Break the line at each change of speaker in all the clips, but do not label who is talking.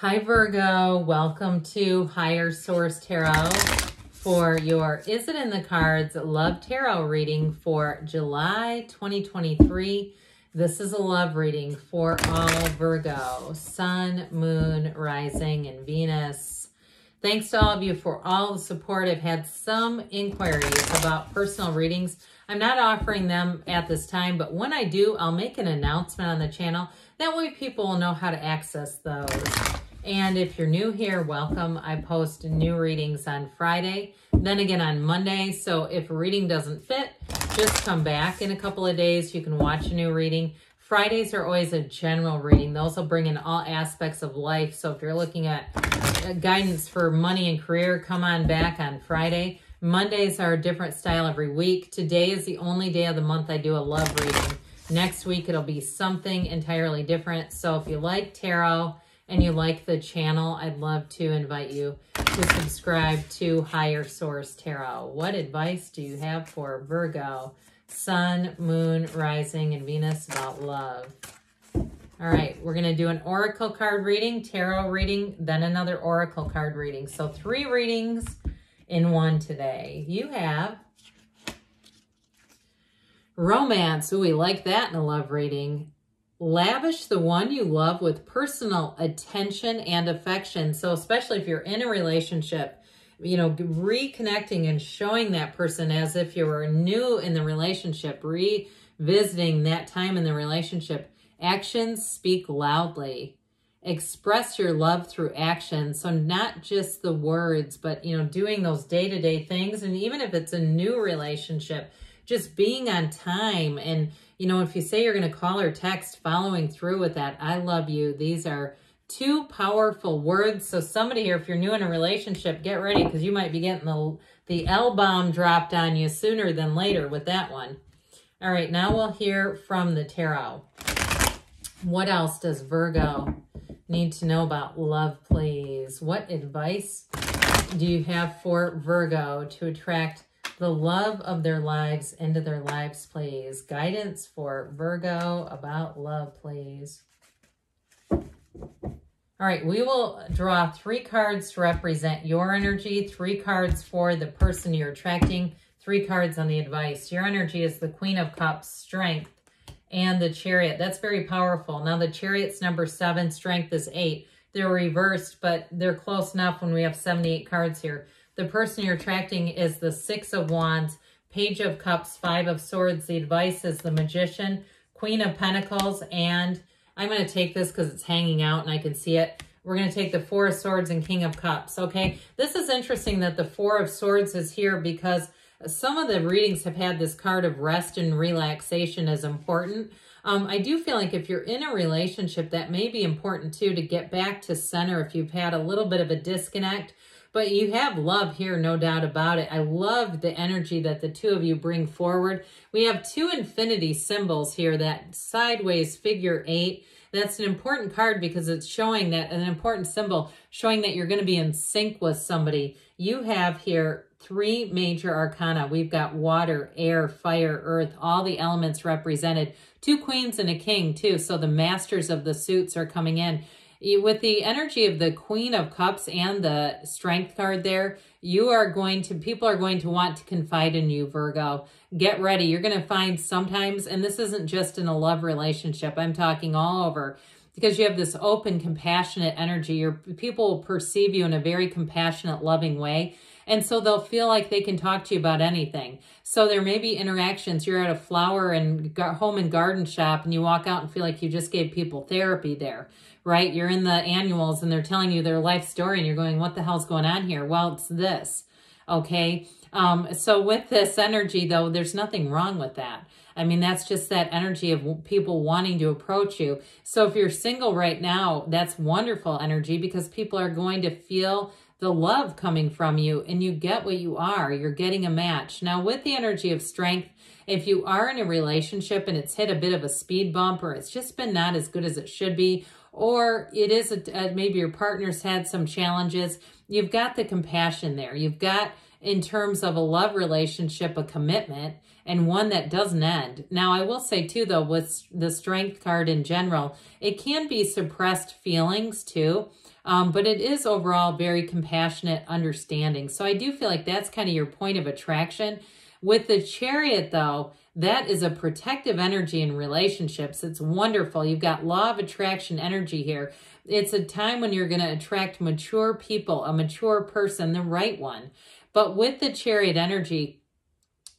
Hi Virgo, welcome to Higher Source Tarot for your Is It in the Cards Love Tarot reading for July 2023. This is a love reading for all Virgo, Sun, Moon, Rising, and Venus. Thanks to all of you for all the support. I've had some inquiries about personal readings. I'm not offering them at this time, but when I do, I'll make an announcement on the channel. That way people will know how to access those. And if you're new here, welcome. I post new readings on Friday, then again on Monday. So if a reading doesn't fit, just come back in a couple of days. You can watch a new reading. Fridays are always a general reading. Those will bring in all aspects of life. So if you're looking at guidance for money and career, come on back on Friday. Mondays are a different style every week. Today is the only day of the month I do a love reading. Next week, it'll be something entirely different. So if you like tarot and you like the channel, I'd love to invite you to subscribe to Higher Source Tarot. What advice do you have for Virgo, Sun, Moon, Rising, and Venus about love? All right, we're going to do an oracle card reading, tarot reading, then another oracle card reading. So 3 readings in one today. You have romance. Ooh, we like that in a love reading. Lavish the one you love with personal attention and affection. So especially if you're in a relationship, you know, reconnecting and showing that person as if you were new in the relationship, revisiting that time in the relationship. Actions speak loudly. Express your love through action. So not just the words, but, you know, doing those day-to-day things. And even if it's a new relationship, just being on time. And, you know, if you say you're going to call or text, following through with that. I love you. These are 2 powerful words. So somebody here, if you're new in a relationship, get ready because you might be getting the L-bomb dropped on you sooner than later with that one. All right, now we'll hear from the tarot. What else does Virgo need to know about love, please? What advice do you have for Virgo to attract the love of their lives into their lives, please? Guidance for Virgo about love, please. All right, we will draw 3 cards to represent your energy, 3 cards for the person you're attracting, 3 cards on the advice. Your energy is the Queen of Cups, Strength, and the Chariot. That's very powerful. Now, the Chariot's number 7, Strength is 8. They're reversed, but they're close enough when we have 78 cards here. The person you're attracting is the 6 of Wands, Page of Cups, 5 of Swords. The advice is the Magician, Queen of Pentacles, and I'm going to take this because it's hanging out and I can see it. We're going to take the 4 of Swords and King of Cups, okay? This is interesting that the 4 of Swords is here because some of the readings have had this card of rest and relaxation as important. I do feel like if you're in a relationship, that may be important too, to get back to center if you've had a little bit of a disconnect. But you have love here, no doubt about it. I love the energy that the 2 of you bring forward. We have 2 infinity symbols here, that sideways figure 8. That's an important card because it's showing that, an important symbol, showing that you're going to be in sync with somebody. You have here 3 major arcana. We've got water, air, fire, earth, all the elements represented. 2 queens and a king too, so the masters of the suits are coming in. With the energy of the Queen of Cups and the Strength card there, people are going to want to confide in you, Virgo. Get ready. You're going to find sometimes, and this isn't just in a love relationship, I'm talking all over, because you have this open, compassionate energy. People will perceive you in a very compassionate, loving way. And so they'll feel like they can talk to you about anything. So there may be interactions. You're at a flower and home and garden shop and you walk out and feel like you just gave people therapy there, right? You're in the annuals and they're telling you their life story and you're going, what the hell's going on here? Well, it's this, okay? So with this energy though, there's nothing wrong with that. I mean, that's just that energy of people wanting to approach you. So if you're single right now, that's wonderful energy because people are going to feel the love coming from you and you get what you are. You're getting a match. Now, with the energy of Strength, if you are in a relationship and it's hit a bit of a speed bump or it's just been not as good as it should be, or it is maybe your partner's had some challenges, you've got the compassion there. You've got in terms of a love relationship, a commitment, and one that doesn't end. Now, I will say too, though, with the Strength card in general, it can be suppressed feelings too, but it is overall very compassionate, understanding. So I do feel like that's kind of your point of attraction. With the Chariot, though, that is a protective energy in relationships. It's wonderful. You've got law of attraction energy here. It's a time when you're going to attract mature people, a mature person, the right one. But with the Chariot energy,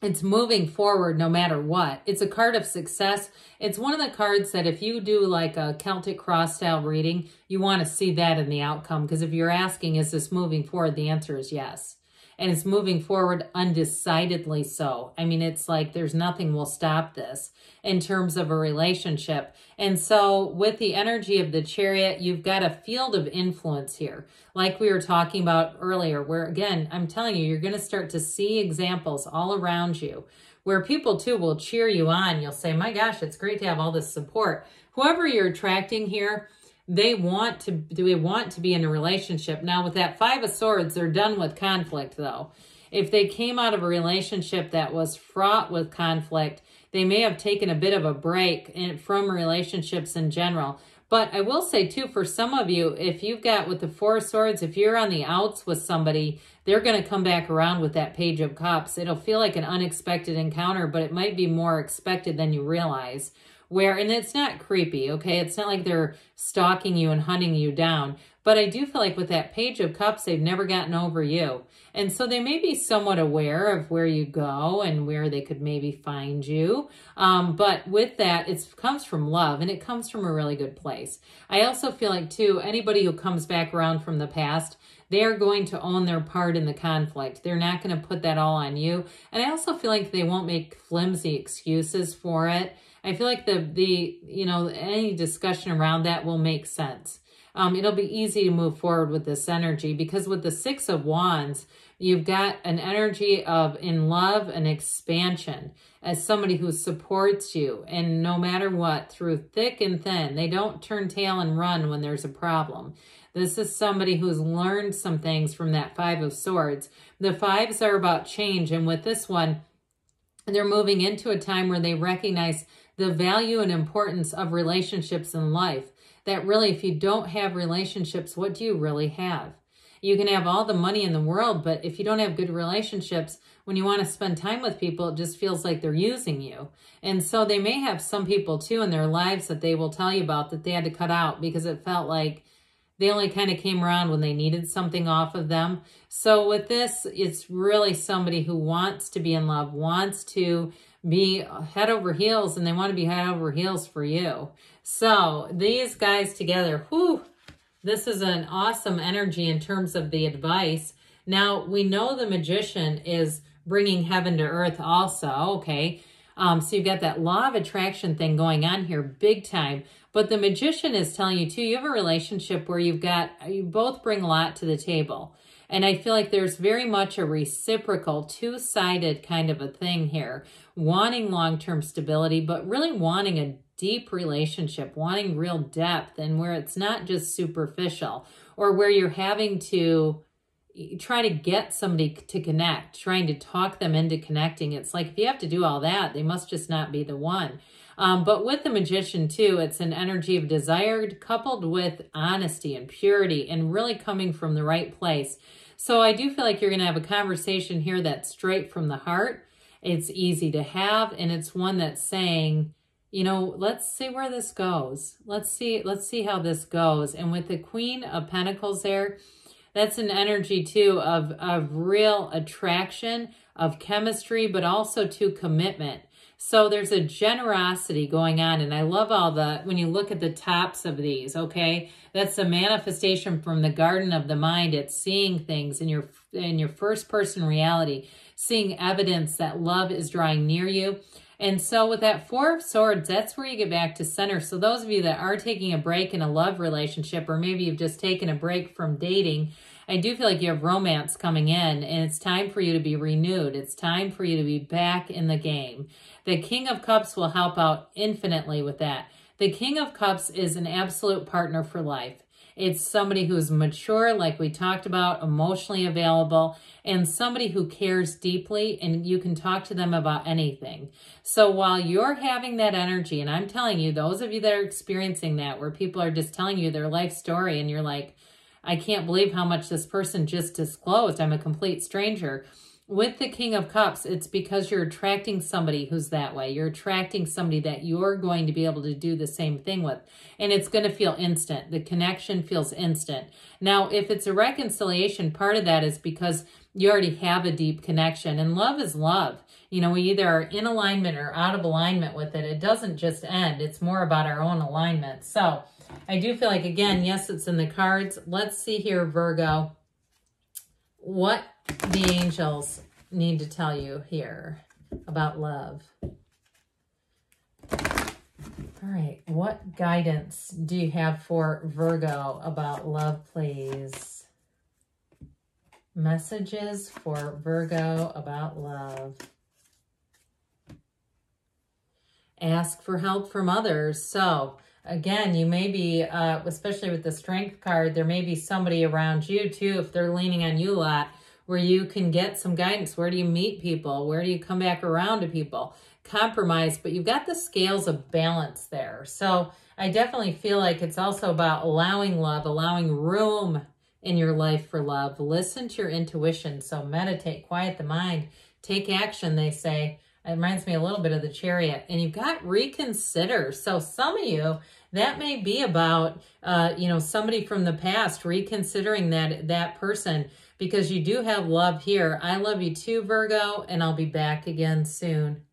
it's moving forward no matter what. It's a card of success. It's one of the cards that if you do like a Celtic cross style reading, you want to see that in the outcome. Because if you're asking, is this moving forward? The answer is yes. And it's moving forward undecidedly so. I mean, it's like there's nothing will stop this in terms of a relationship. And so with the energy of the Chariot, you've got a field of influence here. Like we were talking about earlier, where again, I'm telling you, you're going to start to see examples all around you where people too will cheer you on. You'll say, my gosh, it's great to have all this support. Whoever you're attracting here, they want to be in a relationship. Now, with that Five of Swords, they're done with conflict, though. If they came out of a relationship that was fraught with conflict, they may have taken a bit of a break from relationships in general. But I will say, too, for some of you, if you've got with the Four of Swords, if you're on the outs with somebody, they're going to come back around with that Page of Cups. It'll feel like an unexpected encounter, but it might be more expected than you realize. And it's not creepy, okay? It's not like they're stalking you and hunting you down. But I do feel like with that Page of Cups, they've never gotten over you. And so they may be somewhat aware of where you go and where they could maybe find you. But with that, it comes from love and it comes from a really good place. I also feel like, too, anybody who comes back around from the past, they are going to own their part in the conflict. They're not going to put that all on you. And I also feel like they won't make flimsy excuses for it. I feel like any discussion around that will make sense. It'll be easy to move forward with this energy because with the Six of Wands, you've got an energy of in love and expansion as somebody who supports you. And no matter what, through thick and thin, they don't turn tail and run when there's a problem. This is somebody who's learned some things from that Five of Swords. The fives are about change. And with this one, they're moving into a time where they recognize the value and importance of relationships in life. That really, if you don't have relationships, what do you really have? You can have all the money in the world, but if you don't have good relationships, when you want to spend time with people, it just feels like they're using you. And so they may have some people too in their lives that they will tell you about that they had to cut out because it felt like they only kind of came around when they needed something off of them. So with this, it's really somebody who wants to be in love, wants to be head over heels, and they want to be head over heels for you. So these guys together, this is an awesome energy in terms of the advice. Now, we know the Magician is bringing heaven to earth also, okay? So you've got that law of attraction thing going on here big time. But the Magician is telling you, too, you have a relationship where you both bring a lot to the table. And I feel like there's very much a reciprocal, two-sided kind of a thing here. Wanting long-term stability, but really wanting a deep relationship, wanting real depth, and where it's not just superficial, or where you're having to try to get somebody to connect, trying to talk them into connecting. It's like if you have to do all that, they must just not be the one. But with the Magician, too, it's an energy of desire coupled with honesty and purity and really coming from the right place. So I do feel like you're going to have a conversation here that's straight from the heart. It's easy to have, and it's one that's saying, you know, let's see where this goes. Let's see how this goes. And with the Queen of Pentacles there, that's an energy, too, of real attraction, of chemistry, but also to commitment. So there's a generosity going on, and I love when you look at the tops of these, okay? That's a manifestation from the garden of the mind. It's seeing things in your first-person reality, seeing evidence that love is drawing near you. And so with that Four of Swords, that's where you get back to center. So those of you that are taking a break in a love relationship, or maybe you've just taken a break from dating, I do feel like you have romance coming in, and it's time for you to be renewed. It's time for you to be back in the game. The King of Cups will help out infinitely with that. The King of Cups is an absolute partner for life. It's somebody who's mature, like we talked about, emotionally available, and somebody who cares deeply, and you can talk to them about anything. So while you're having that energy, and I'm telling you, those of you that are experiencing that, where people are just telling you their life story, and you're like, I can't believe how much this person just disclosed. I'm a complete stranger. With the King of Cups, it's because you're attracting somebody who's that way. You're attracting somebody that you're going to be able to do the same thing with. And it's going to feel instant. The connection feels instant. Now, if it's a reconciliation, part of that is because you already have a deep connection. And love is love. You know, we either are in alignment or out of alignment with it. It doesn't just end. It's more about our own alignment. So I do feel like, again, yes, it's in the cards. Let's see here, Virgo, what the angels need to tell you here about love. All right, what guidance do you have for Virgo about love, please? Messages for Virgo about love. Ask for help from others. So again, you may be, especially with the Strength card, there may be somebody around you too, if they're leaning on you a lot, where you can get some guidance. Where do you meet people? Where do you come back around to people? Compromise, but you've got the scales of balance there. So I definitely feel like it's also about allowing love, allowing room in your life for love. Listen to your intuition. So meditate, quiet the mind, take action, they say. It reminds me a little bit of the Chariot. And you've got reconsider. So some of you, that may be about, you know, somebody from the past, reconsidering that person, because you do have love here. I love you too, Virgo, and I'll be back again soon.